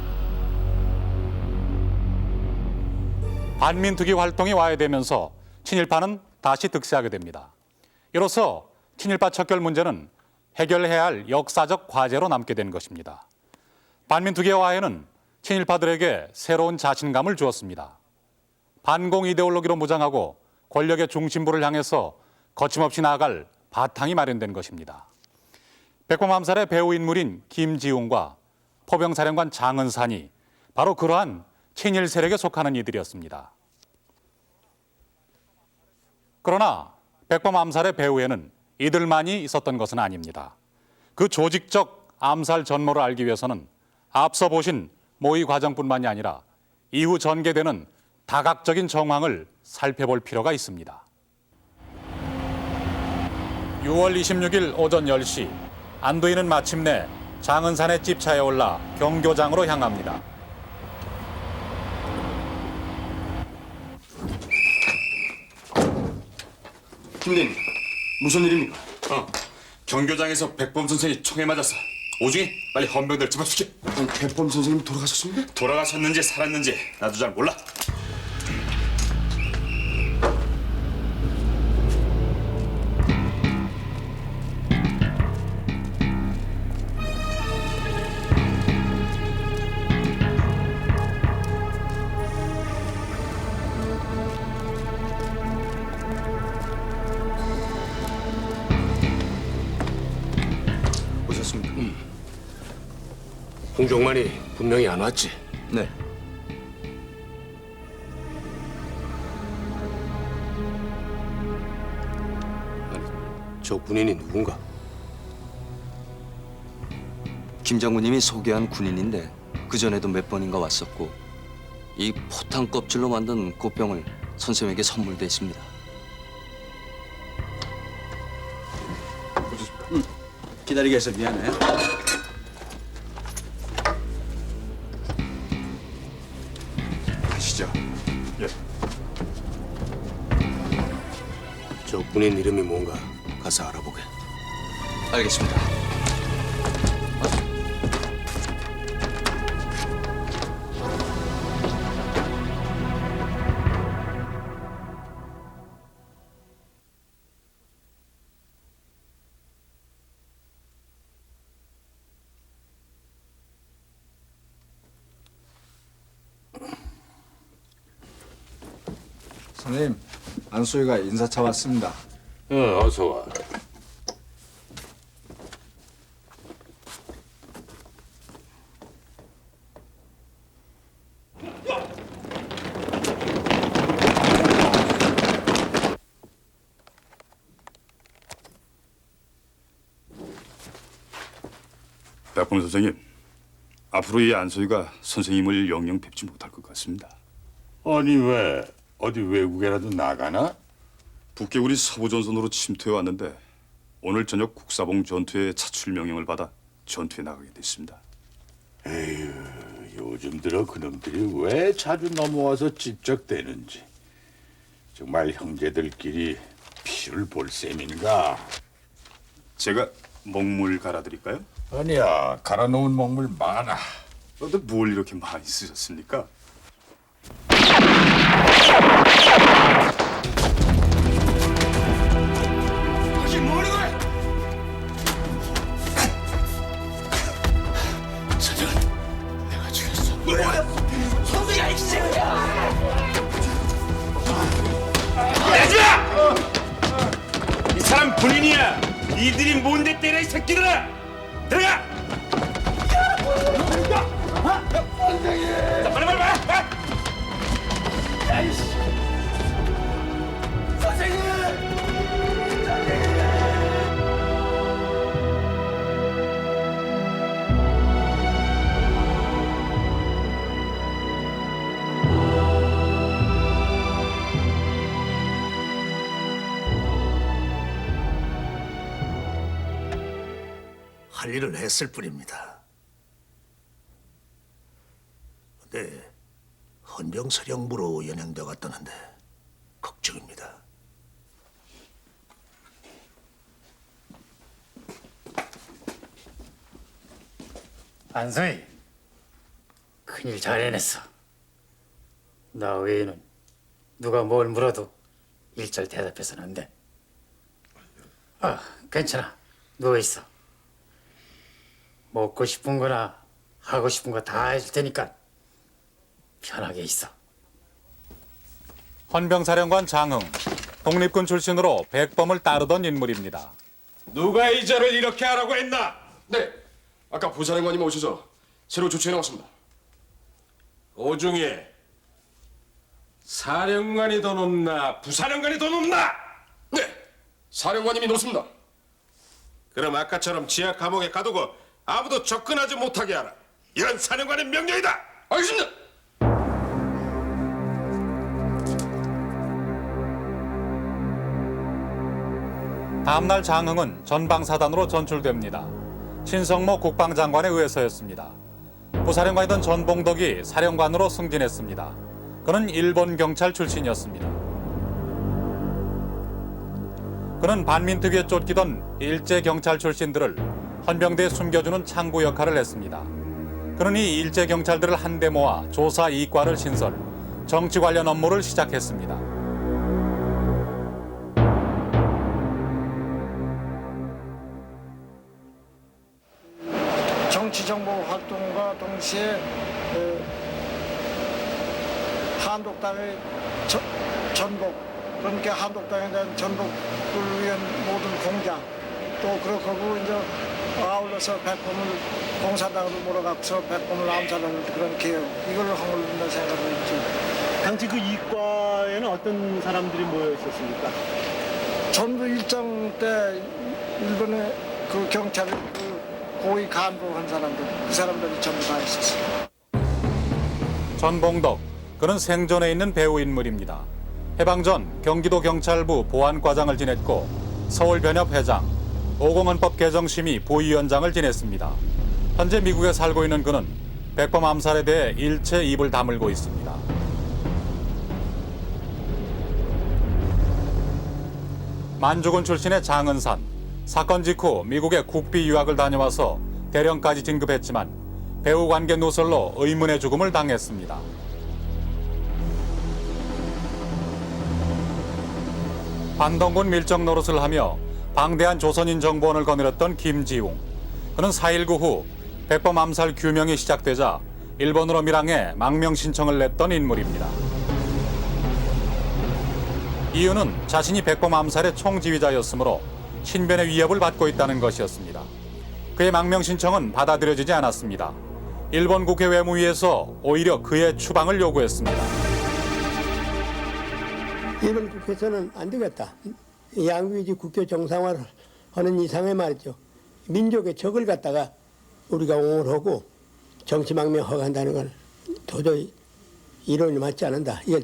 반민특위 활동이 와해되면서 친일파는 다시 득세하게 됩니다. 이로써 친일파 척결 문제는 해결해야 할 역사적 과제로 남게 된 것입니다. 반민특위의 와해는 친일파들에게 새로운 자신감을 주었습니다. 반공 이데올로기로 무장하고 권력의 중심부를 향해서 거침없이 나아갈 바탕이 마련된 것입니다. 백범암살의 배후 인물인 김지웅과 포병사령관 장은산이 바로 그러한 친일 세력에 속하는 이들이었습니다. 그러나 백범암살의 배후에는 이들만이 있었던 것은 아닙니다. 그 조직적 암살 전모를 알기 위해서는 앞서 보신 모의 과정뿐만이 아니라 이후 전개되는 다각적인 정황을 살펴볼 필요가 있습니다. 6월 26일 오전 10시 안도인은 마침내 장은산의 집차에 올라 경교장으로 향합니다. 김대님, 무슨 일입니까? 경교장에서 백범 선생이 총에 맞았어. 오중이 빨리 헌병들 집합시켜. 백범 선생님 돌아가셨습니까? 돌아가셨는지 살았는지 나도 잘 몰라. 오셨습니까? 홍종만이 분명히 안 왔지? 네. 아니, 저 군인이 누군가? 김 장군님이 소개한 군인인데 그전에도 몇 번인가 왔었고 이 포탄 껍질로 만든 꽃병을 선생님에게 선물돼 있습니다. 기다리게 해서 미안해. 가시죠. 예. 저 군인 이름이 뭔가 가서 알아보게. 알겠습니다. 선생님, 안소희가 인사차 왔습니다. 어서 와. 백범 선생님, 앞으로 이 안소희가 선생님을 영영 뵙지 못할 것 같습니다. 아니 왜? 어디 외국에라도 나가나? 북개군이 서부전선으로 침투해 왔는데 오늘 저녁 국사봉 전투에 차출 명령을 받아 전투에 나가게 됐습니다. 에휴, 요즘 들어 그놈들이 왜 자주 넘어와서 찝적대는지. 정말 형제들끼리 피를 볼 셈인가? 제가 먹물 갈아드릴까요? 아니야, 갈아놓은 먹물 많아. 근데 뭘 이렇게 많이 쓰셨습니까? 당신 뭐하는 거야? 사장은 내가 죽였어. 뭐야? 선생이야 이 새끼야! 내지마! 이 사람 군인이야. 니들이 뭔데 때려 이 새끼들아! 들어가! 자, 빨리 빨리 빨리! 할 일을 했을 뿐입니다. 근데 헌병사령부로 연행돼 갔다는데 걱정입니다. 안소희, 큰일 잘 해냈어. 나 외에는 누가 뭘 물어도 일절 대답해서는 안 돼. 괜찮아. 누워있어. 먹고 싶은 거나 하고 싶은 거 다 해줄 테니까 편하게 있어. 헌병사령관 장흥, 독립군 출신으로 백범을 따르던 인물입니다. 누가 이 절을 이렇게 하라고 했나? 네, 아까 부사령관님 오셔서 새로 조치해 나왔습니다. 오중에 사령관이 더 높나 부사령관이 더 높나? 네, 사령관님이 놓습니다. 그럼 아까처럼 지하 감옥에 가두고 아무도 접근하지 못하게 하라. 이건 사령관의 명령이다. 알겠습니다. 다음날 장흥은 전방사단으로 전출됩니다. 신성모 국방장관에 의해서였습니다. 부사령관이던 전봉덕이 사령관으로 승진했습니다. 그는 일본 경찰 출신이었습니다. 그는 반민특위에 쫓기던 일제 경찰 출신들을 헌병대에 숨겨주는 창구 역할을 했습니다. 그는 이 일제 경찰들을 한데 모아 조사 이과를 신설, 정치 관련 업무를 시작했습니다. 정치정보 활동과 동시에 한독당의 전복, 그러니까 한독당에 대한 전복을 위한 모든 공작, 또 그렇고 이제 아울러서 백범을 공산당으로 몰아가서 백범을 암살하는 그런 개혁, 이걸 하고있는 생각을 했죠. 당시 그 이과에는 어떤 사람들이 모여 있었습니까? 전부 일정 때 일본의 그 경찰 그 고위 간부한 사람들, 그 사람들이 전부 다 있었어요. 전봉덕, 그는 생존해 있는 배우 인물입니다. 해방 전 경기도 경찰부 보안과장을 지냈고 서울변협 회장, 오공헌법 개정심의 부위원장을 지냈습니다. 현재 미국에 살고 있는 그는 백범 암살에 대해 일체 입을 다물고 있습니다. 만주군 출신의 장은산, 사건 직후 미국에 국비 유학을 다녀와서 대령까지 진급했지만 배우 관계 누설로 의문의 죽음을 당했습니다. 반동군 밀정 노릇을 하며 방대한 조선인 정보원을 거느렸던 김지웅. 그는 4.19 후 백범 암살 규명이 시작되자 일본으로 밀항해 망명 신청을 냈던 인물입니다. 이유는 자신이 백범 암살의 총지휘자였으므로 신변의 위협을 받고 있다는 것이었습니다. 그의 망명 신청은 받아들여지지 않았습니다. 일본 국회 외무위에서 오히려 그의 추방을 요구했습니다. 일본 국회에서는 안 되겠다. 양국이 국교 정상화를 하는 이상에 말이죠. 민족의 적을 갖다가 우리가 옹호를 하고 정치망명 허가한다는 건 도저히 이론이 맞지 않는다. 이걸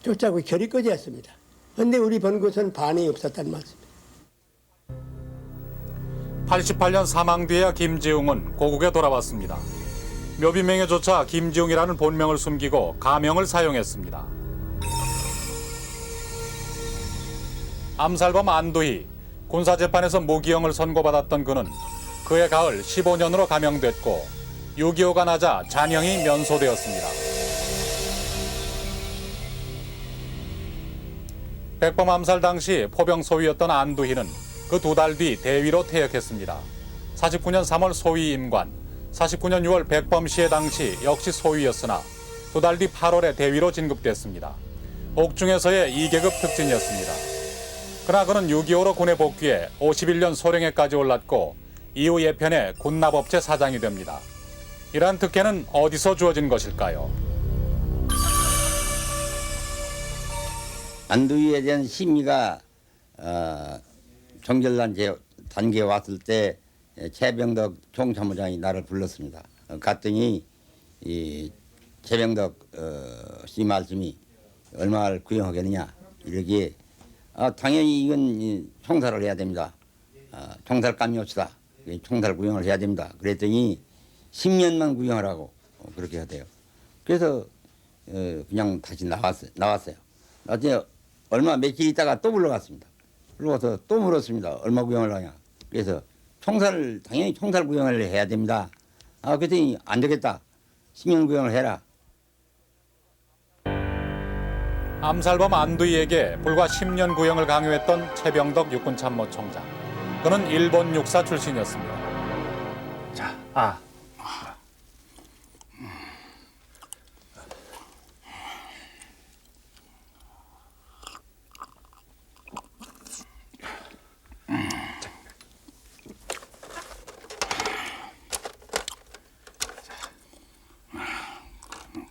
쫓자고 결의까지 했습니다. 그런데 우리 본국에서는 반응이 없었다는 말씀입니다. 88년 사망 뒤에야 김지웅은 고국에 돌아왔습니다. 묘비명예조차 김지웅이라는 본명을 숨기고 가명을 사용했습니다. 암살범 안두희, 군사재판에서 무기형을 선고받았던 그는 그해 가을 15년으로 감형됐고 6.25가 나자 잔형이 면소되었습니다. 백범 암살 당시 포병 소위였던 안두희는 그 2달 뒤 대위로 퇴역했습니다. 49년 3월 소위 임관, 49년 6월 백범 시해 당시 역시 소위였으나 2달 뒤 8월에 대위로 진급됐습니다. 옥중에서의 2계급 특진이었습니다. 그러나 그는 6.25로 군에 복귀해 51년 소령에까지 올랐고 이후 예편에 군납업체 사장이 됩니다. 이러한 특혜는 어디서 주어진 것일까요? 안두희에 대한 심의가 정결단 단계에 왔을 때 최병덕 총참모장이 나를 불렀습니다. 갔더니 이 최병덕 씨 말씀이 얼마를 구형하겠느냐 이러기에 당연히 이건 총살을 해야 됩니다. 총살감이 없다. 총살 구형을 해야 됩니다. 그랬더니 10년만 구형하라고 그렇게 하대요. 그래서 그냥 다시 나왔어요. 나중에 얼마 며칠 있다가 또 불러갔습니다. 불러가서 또 물었습니다. 얼마 구형을 하냐. 그래서 당연히 총살 구형을 해야 됩니다. 그랬더니 안 되겠다. 10년 구형을 해라. 암살범 안두희에게 불과 10년 구형을 강요했던 최병덕 육군참모총장. 그는 일본 육사 출신이었습니다.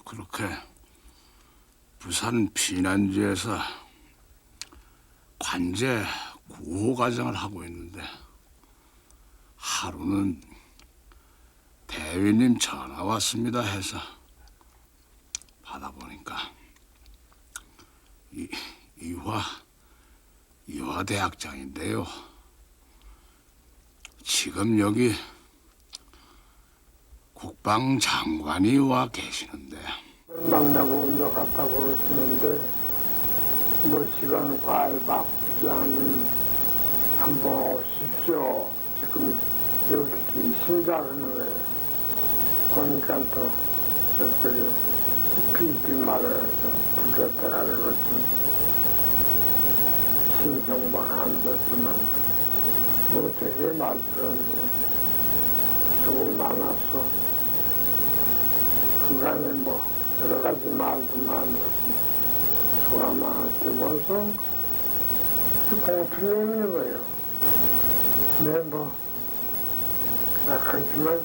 그렇게 부산 피난지에서 관제 구호 과정을 하고 있는데 하루는 대위님 전화 왔습니다 해서 받아보니까 이화 대학장인데요. 지금 여기 국방장관이 와 계시는데 만나고 온다 갔다 그러시는데 뭐 시간 과일 바쁘지 않은 한번 오십시오. 지금 여기 신다는 거예요. 보니까 또 저쪽에 필리핀 말을 좀 불렀다가 그랬지. 신성만 안 됐지만 뭐 되게 말 들었는데 수고 많았어. 그간에 뭐 여러 가지 말도 많았고 수가 많았다면서 공투를 내는 거예요. 근데 뭐 약하지만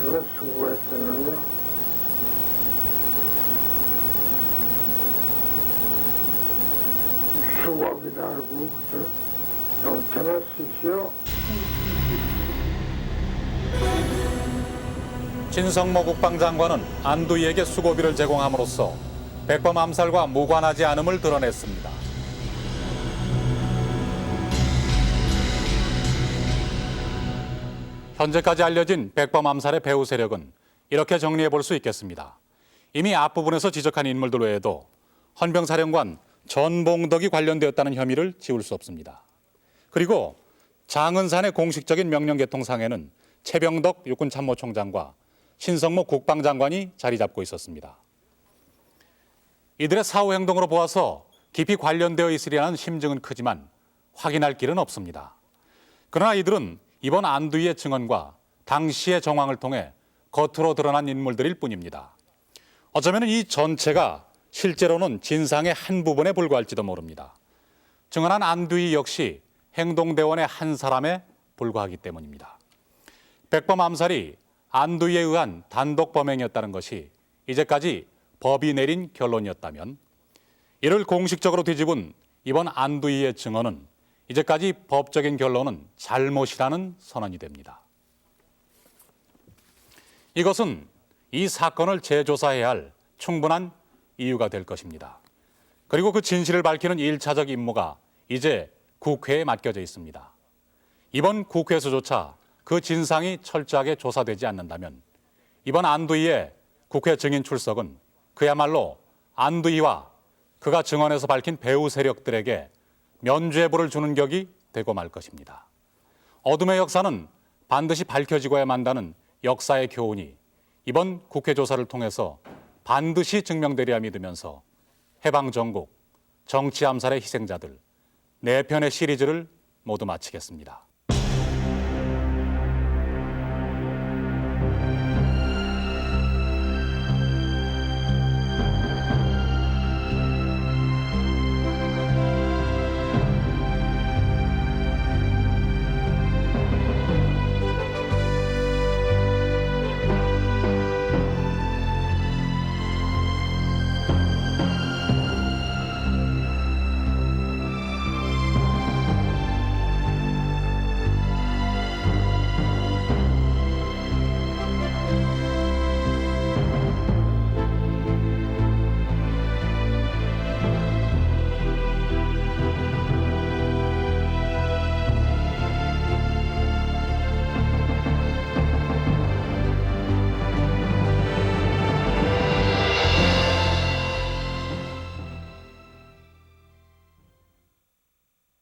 이거 수고했다는 거 수고하기도 하고 그죠? 영천하 쓰시오. 진성모 국방장관은 안두희에게 수고비를 제공함으로써 백범 암살과 무관하지 않음을 드러냈습니다. 현재까지 알려진 백범 암살의 배후 세력은 이렇게 정리해 볼 수 있겠습니다. 이미 앞부분에서 지적한 인물들 외에도 헌병사령관 전봉덕이 관련되었다는 혐의를 지울 수 없습니다. 그리고 장은산의 공식적인 명령 개통상에는 최병덕 육군참모총장과 신성모 국방장관이 자리 잡고 있었습니다. 이들의 사후 행동으로 보아서 깊이 관련되어 있으리라는 심증은 크지만 확인할 길은 없습니다. 그러나 이들은 이번 안두희의 증언과 당시의 정황을 통해 겉으로 드러난 인물들일 뿐입니다. 어쩌면 이 전체가 실제로는 진상의 한 부분에 불과할지도 모릅니다. 증언한 안두희 역시 행동대원의 한 사람에 불과하기 때문입니다. 백범 암살이 안두희에 의한 단독 범행이었다는 것이 이제까지 법이 내린 결론이었다면 이를 공식적으로 뒤집은 이번 안두희의 증언은 이제까지 법적인 결론은 잘못이라는 선언이 됩니다. 이것은 이 사건을 재조사해야 할 충분한 이유가 될 것입니다. 그리고 그 진실을 밝히는 1차적 임무가 이제 국회에 맡겨져 있습니다. 이번 국회에서조차 그 진상이 철저하게 조사되지 않는다면 이번 안두희의 국회 증인 출석은 그야말로 안두희와 그가 증언에서 밝힌 배후 세력들에게 면죄부를 주는 격이 되고 말 것입니다. 어둠의 역사는 반드시 밝혀지고야만 한다는 역사의 교훈이 이번 국회 조사를 통해서 반드시 증명되리라 믿으면서 해방전국, 정치 암살의 희생자들 4편의 시리즈를 모두 마치겠습니다.